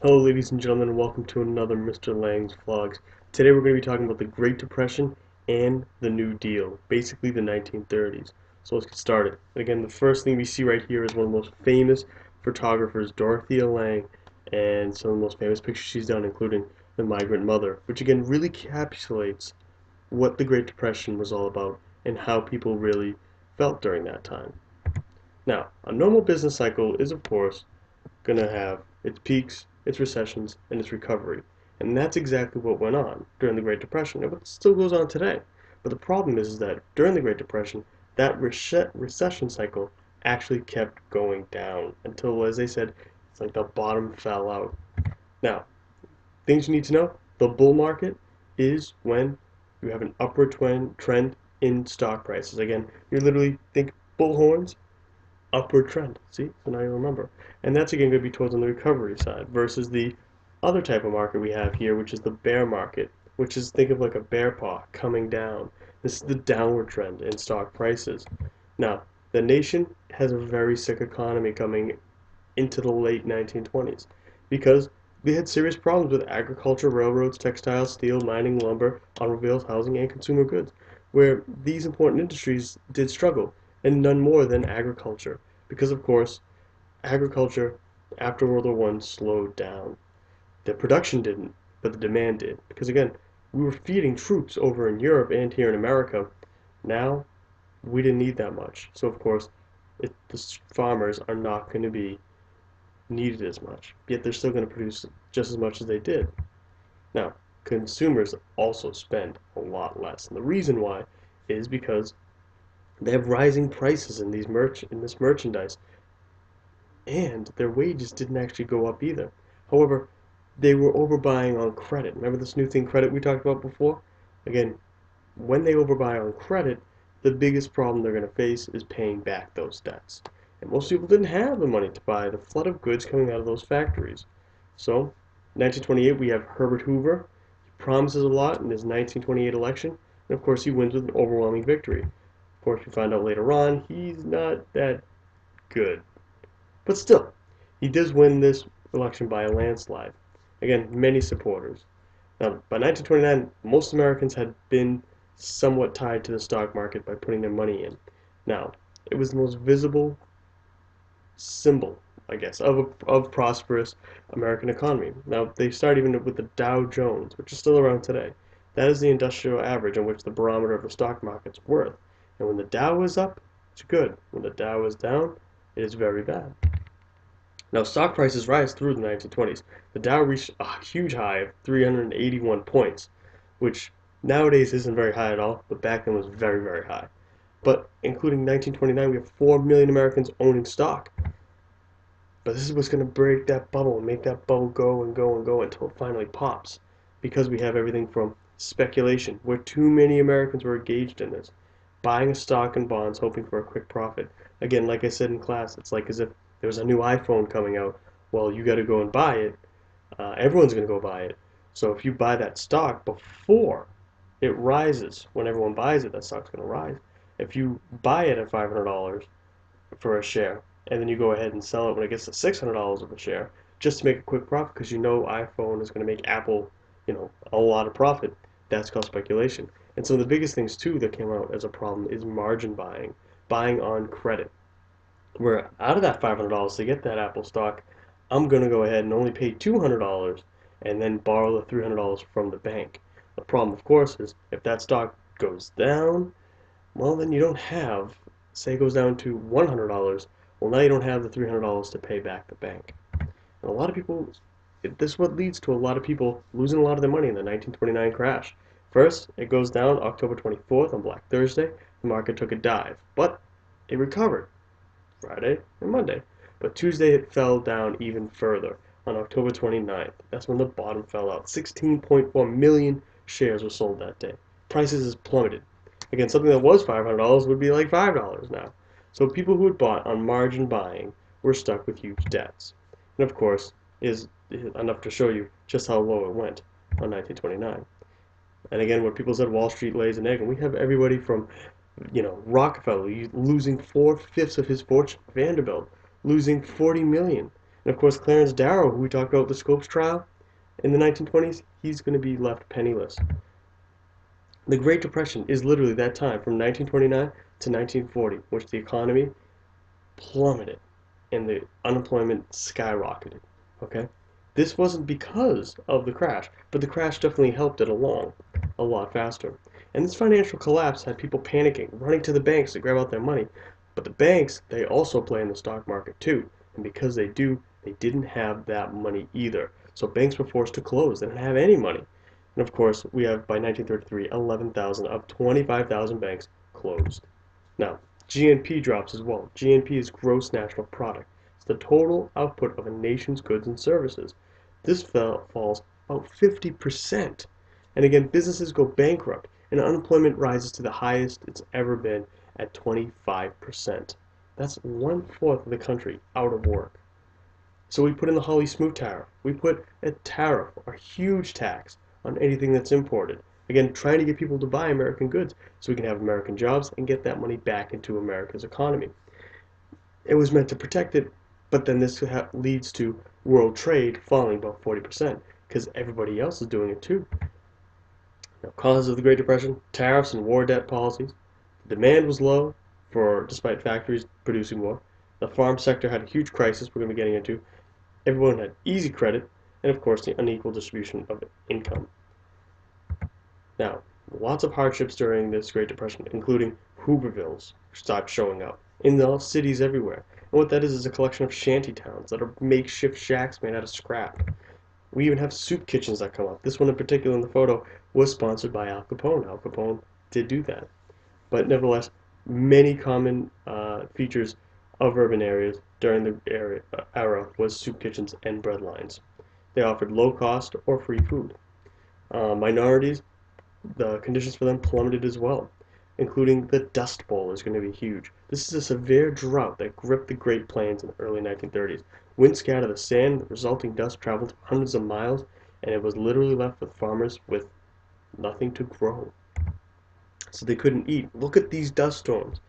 Hello ladies and gentlemen, and welcome to another Mr. Lang's Vlogs. Today we're going to be talking about the Great Depression and the New Deal, basically the 1930s. So let's get started. Again, the first thing we see right here is one of the most famous photographers, Dorothea Lange, and some of the most famous pictures she's done, including The Migrant Mother, which again really encapsulates what the Great Depression was all about and how people really felt during that time. Now, a normal business cycle is, of course, going to have its peaks, its recessions, and its recovery. And that's exactly what went on during the Great Depression, and what still goes on today. But the problem is that during the Great Depression, that recession cycle actually kept going down until, as they said, it's like the bottom fell out. Now, things you need to know: the bull market is when you have an upward trend in stock prices. Again, you literally think bullhorns, upward trend. See? So now you remember. And that's again going to be towards on the recovery side versus the other type of market we have here, which is the bear market, which is, think of like a bear paw coming down. This is the downward trend in stock prices. Now, the nation has a very sick economy coming into the late 1920s because they had serious problems with agriculture, railroads, textiles, steel, mining, lumber, automobiles, housing, and consumer goods, where these important industries did struggle, and none more than agriculture, because of course, agriculture after World War One slowed down. The production didn't, but the demand did, because again, we were feeding troops over in Europe and here in America. Now, we didn't need that much, so of course, the farmers are not going to be needed as much, yet they're still going to produce just as much as they did. Now, consumers also spend a lot less, and the reason why is because they have rising prices in this merchandise, and their wages didn't actually go up either. However, they were overbuying on credit. Remember this new thing, credit, we talked about before? Again, when they overbuy on credit, the biggest problem they're going to face is paying back those debts. And most people didn't have the money to buy the flood of goods coming out of those factories. So, 1928, we have Herbert Hoover. He promises a lot in his 1928 election, and of course, he wins with an overwhelming victory. Of course, we find out later on he's not that good. But still, he does win this election by a landslide. Again, many supporters. Now, by 1929, most Americans had been somewhat tied to the stock market by putting their money in. Now, it was the most visible symbol, I guess, of prosperous American economy. Now, they start even with the Dow Jones, which is still around today. That is the industrial average on which the barometer of the stock market's worth. And when the Dow is up, it's good. When the Dow is down, it is very bad. Now, stock prices rise through the 1920s. The Dow reached a huge high of 381 points, which nowadays isn't very high at all, but back then was very, very high. But including 1929, we have 4 million Americans owning stock. But this is what's going to break that bubble and make that bubble go and go and go until it finally pops. Because we have everything from speculation, where too many Americans were engaged in this, buying a stock and bonds hoping for a quick profit. Again, like I said in class, it's like as if there's a new iPhone coming out. Well, you got to go and buy it. Everyone's going to go buy it. So if you buy that stock before it rises, when everyone buys it, that stock's going to rise. If you buy it at $500 for a share, and then you go ahead and sell it when it gets to $600 of a share, just to make a quick profit, because you know iPhone is going to make Apple, a lot of profit. That's called speculation. And so the biggest things too that came out as a problem is margin buying, buying on credit. Where out of that $500 to get that Apple stock, I'm going to go ahead and only pay $200 and then borrow the $300 from the bank. The problem, of course, is if that stock goes down, well, then you don't have, say it goes down to $100, well, now you don't have the $300 to pay back the bank. And a lot of people, this is what leads to a lot of people losing a lot of their money in the 1929 crash. First, it goes down October 24th on Black Thursday. The market took a dive, but it recovered Friday and Monday. But Tuesday it fell down even further on October 29th. That's when the bottom fell out. 16.4 million shares were sold that day. Prices has plummeted. Again, something that was $500 would be like $5 now. So people who had bought on margin buying were stuck with huge debts. And of course, is enough to show you just how low it went on 1929. And again, what people said, Wall Street lays an egg, and we have everybody from, Rockefeller losing 4/5 of his fortune, Vanderbilt losing 40 million. And of course, Clarence Darrow, who we talked about with the Scopes trial in the 1920s, he's going to be left penniless. The Great Depression is literally that time from 1929 to 1940, which the economy plummeted and the unemployment skyrocketed. Okay? This wasn't because of the crash, but the crash definitely helped it along a lot faster. And this financial collapse had people panicking, running to the banks to grab out their money. But the banks, they also play in the stock market too. And because they do, they didn't have that money either. So banks were forced to close. They didn't have any money. And of course, we have by 1933, 11,000 of 25,000 banks closed. Now, GNP drops as well. GNP is gross national product. It's the total output of a nation's goods and services. This falls about 50%. And again, businesses go bankrupt and unemployment rises to the highest it's ever been at 25%. That's 1/4 of the country out of work. So we put in the Hawley-Smoot tariff. We put a tariff, a huge tax, on anything that's imported. Again, trying to get people to buy American goods so we can have American jobs and get that money back into America's economy. It was meant to protect it, but then this leads to world trade falling about 40% because everybody else is doing it too. Now, causes of the Great Depression, tariffs and war debt policies. The demand was low despite factories producing more. The farm sector had a huge crisis we're going to be getting into. Everyone had easy credit, and of course the unequal distribution of income. Now, lots of hardships during this Great Depression, including HOOVER'S stopped showing up in the cities everywhere. And what that is a collection of shanty towns that are makeshift shacks made out of scrap. We even have soup kitchens that come up. This one in particular in the photo was sponsored by Al Capone. Al Capone did do that. But nevertheless, many common features of urban areas during the era was soup kitchens and bread lines. They offered low cost or free food. Minorities, the conditions for them plummeted as well, including the Dust Bowl is going to be huge. This is a severe drought that gripped the Great Plains in the early 1930s. Wind scattered the sand, the resulting dust traveled hundreds of miles, and it was literally left with farmers with nothing to grow. So they couldn't eat. Look at these dust storms.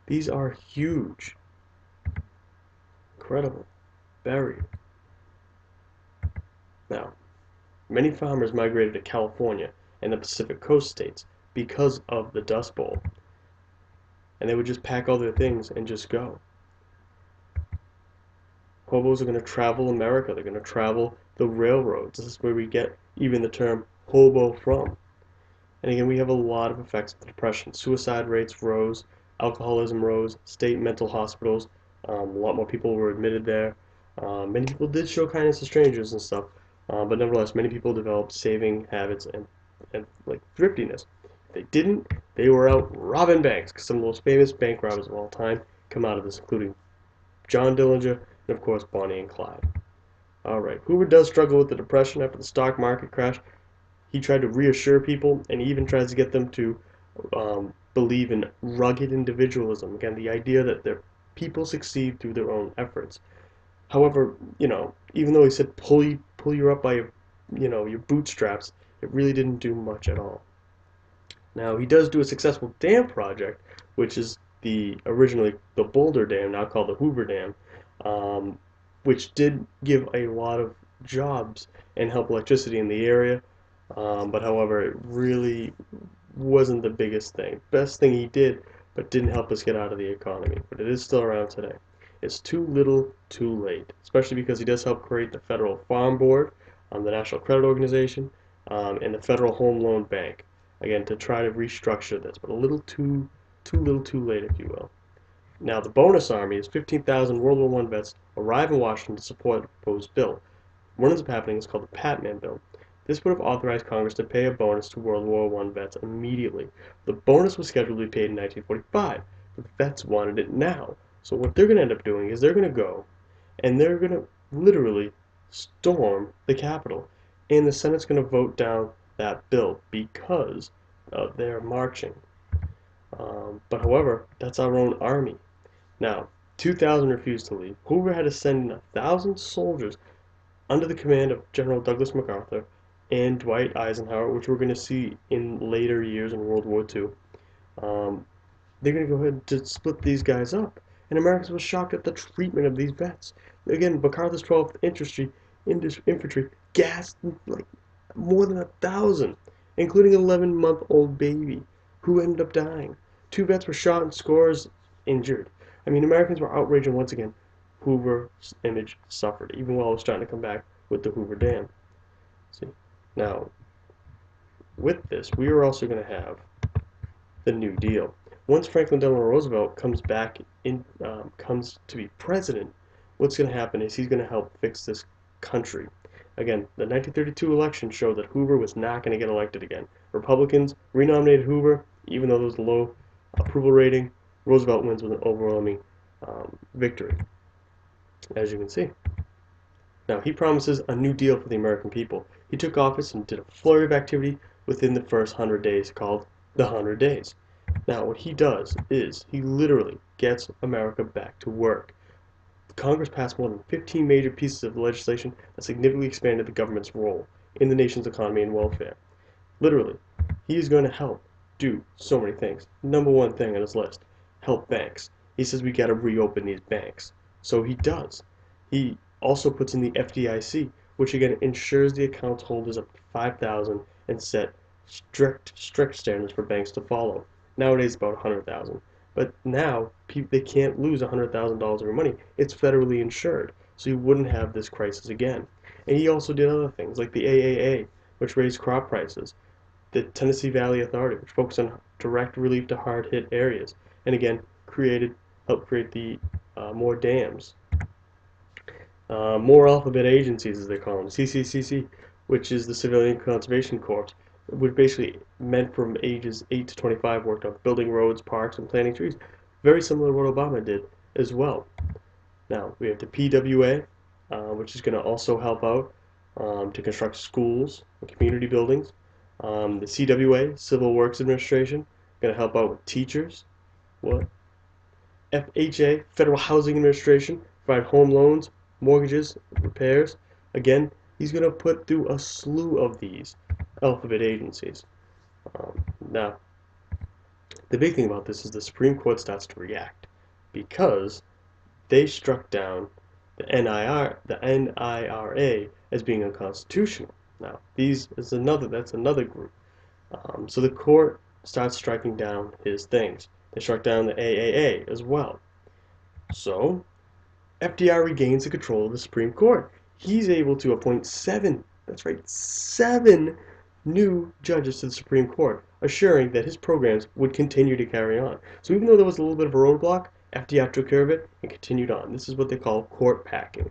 These are huge. Incredible. Buried. Now, many farmers migrated to California and the Pacific Coast states because of the Dust Bowl. And they would just pack all their things and just go. Hobos are going to travel America. They're going to travel the railroads. This is where we get even the term hobo from. And again, we have a lot of effects of the Depression. Suicide rates rose, alcoholism rose, state mental hospitals, a lot more people were admitted there. Many people did show kindness to strangers and stuff, but nevertheless, many people developed saving habits and like thriftiness. If they didn't, they were out robbing banks, because some of the most famous bank robbers of all time come out of this, including John Dillinger and, of course, Bonnie and Clyde. Alright, Hoover does struggle with the Depression after the stock market crash. He tried to reassure people, and he even tries to get them to believe in rugged individualism. Again, the idea that their people succeed through their own efforts. However, even though he said pull you up by your bootstraps, it really didn't do much at all. Now he does do a successful dam project, which is originally the Boulder Dam, now called the Hoover Dam, which did give a lot of jobs and help electricity in the area. But however, it really wasn't the biggest thing. Best thing he did, but didn't help us get out of the economy. But it is still around today. It's too little, too late. Especially because he does help create the Federal Farm Board, the National Credit Organization, and the Federal Home Loan Bank. Again, to try to restructure this, but a little too little, too late, if you will. Now, the bonus army is 15,000 World War I vets arrive in Washington to support the proposed bill. One ends up happening is called the Patman Bill. This would have authorized Congress to pay a bonus to World War I vets immediately. The bonus was scheduled to be paid in 1945. The vets wanted it now. So what they're going to end up doing is they're going to go and they're going to literally storm the Capitol. And the Senate's going to vote down that bill because of their marching. But however, that's our own army. Now, 2,000 refused to leave. Hoover had to send in 1,000 soldiers under the command of General Douglas MacArthur and Dwight Eisenhower, which we're going to see in later years in World War II. They're going to go ahead and split these guys up. and Americans were shocked at the treatment of these vets. Again, MacArthur's 12th Infantry gassed like more than 1,000, including an 11-month-old baby, who ended up dying. 2 vets were shot and scores injured. I mean, Americans were outraged, and once again, Hoover's image suffered, even while it was trying to come back with the Hoover Dam. See, now with this, we are also going to have the New Deal. Once Franklin Delano Roosevelt comes to be president, what's going to happen is he's going to help fix this country. Again, the 1932 election showed that Hoover was not going to get elected again. Republicans renominated Hoover, even though there was a low approval rating. Roosevelt wins with an overwhelming victory, as you can see. Now, he promises a new deal for the American people. He took office and did a flurry of activity within the first 100 days called the 100 Days. Now, what he does is he literally gets America back to work. Congress passed more than 15 major pieces of legislation that significantly expanded the government's role in the nation's economy and welfare. Literally, he is going to help do so many things. Number one thing on his list, help banks. He says we got to reopen these banks. So he does. He also puts in the FDIC, which again ensures the account holders up to 5,000 and set strict standards for banks to follow. Nowadays, about 100,000. But now they can't lose $100,000 of their money. It's federally insured, so you wouldn't have this crisis again. And he also did other things like the AAA, which raised crop prices, the Tennessee Valley Authority, which focused on direct relief to hard-hit areas, and again helped create the more dams, more alphabet agencies, as they call them, CCCC, which is the Civilian Conservation Corps, which basically meant from ages 8 to 25 worked on building roads, parks, and planting trees. Very similar to what Obama did as well. Now, we have the PWA, which is going to also help out to construct schools and community buildings. The CWA, Civil Works Administration, going to help out with teachers. What? FHA, Federal Housing Administration, provide home loans, mortgages, repairs. Again, he's going to put through a slew of these alphabet agencies. Now, the big thing about this is the Supreme Court starts to react because they struck down the NIRA as being unconstitutional. Now, that's another group. So the court starts striking down his things. They struck down the AAA as well. So FDR regains the control of the Supreme Court. He's able to appoint 7, that's right, 7 new judges to the Supreme Court, assuring that his programs would continue to carry on. So even though there was a little bit of a roadblock, FDR took care of it and continued on. This is what they call court packing.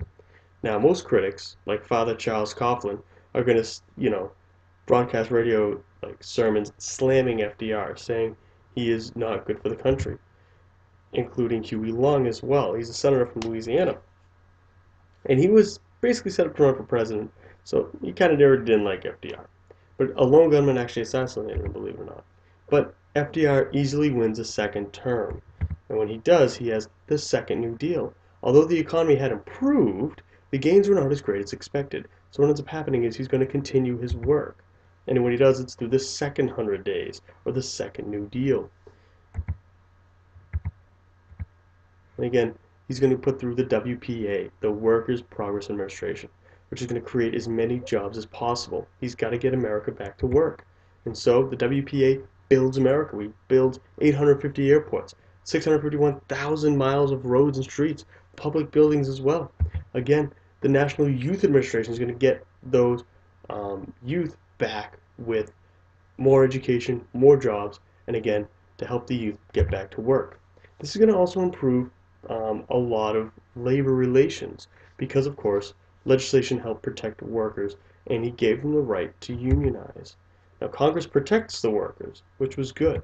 Now, most critics, like Father Charles Coughlin, are going to, broadcast radio sermons slamming FDR, saying he is not good for the country, including Huey Long as well. He's a senator from Louisiana. And he was basically set up to run for president, so he kind of never didn't like FDR. But a lone gunman actually assassinated him, believe it or not. But FDR easily wins a second term. And when he does, he has the second New Deal. Although the economy had improved, the gains were not as great as expected. So what ends up happening is he's going to continue his work. And when he does, it's through the second 100 days, or the second New Deal. And again, he's going to put through the WPA, the Workers' Progress Administration, which is going to create as many jobs as possible. He's got to get America back to work. And so the WPA builds America. We build 850 airports, 651,000 miles of roads and streets, public buildings as well. Again, the National Youth Administration is going to get those youth back with more education, more jobs, and again, to help the youth get back to work. This is going to also improve a lot of labor relations because, of course, legislation helped protect workers, and he gave them the right to unionize. Now, Congress protects the workers, which was good,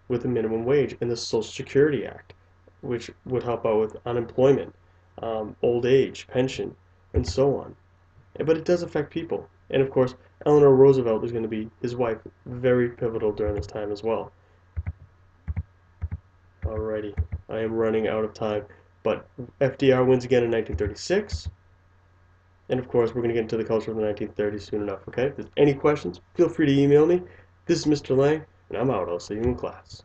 with a minimum wage, and the Social Security Act, which would help out with unemployment, old age, pension, and so on. But it does affect people. And of course, Eleanor Roosevelt is going to be his wife, very pivotal during this time as well. Alrighty, I am running out of time, but FDR wins again in 1936. And of course, we're going to get into the culture of the 1930s soon enough, okay? If there's any questions, feel free to email me. This is Mr. Lang, and I'm out. I'll see you in class.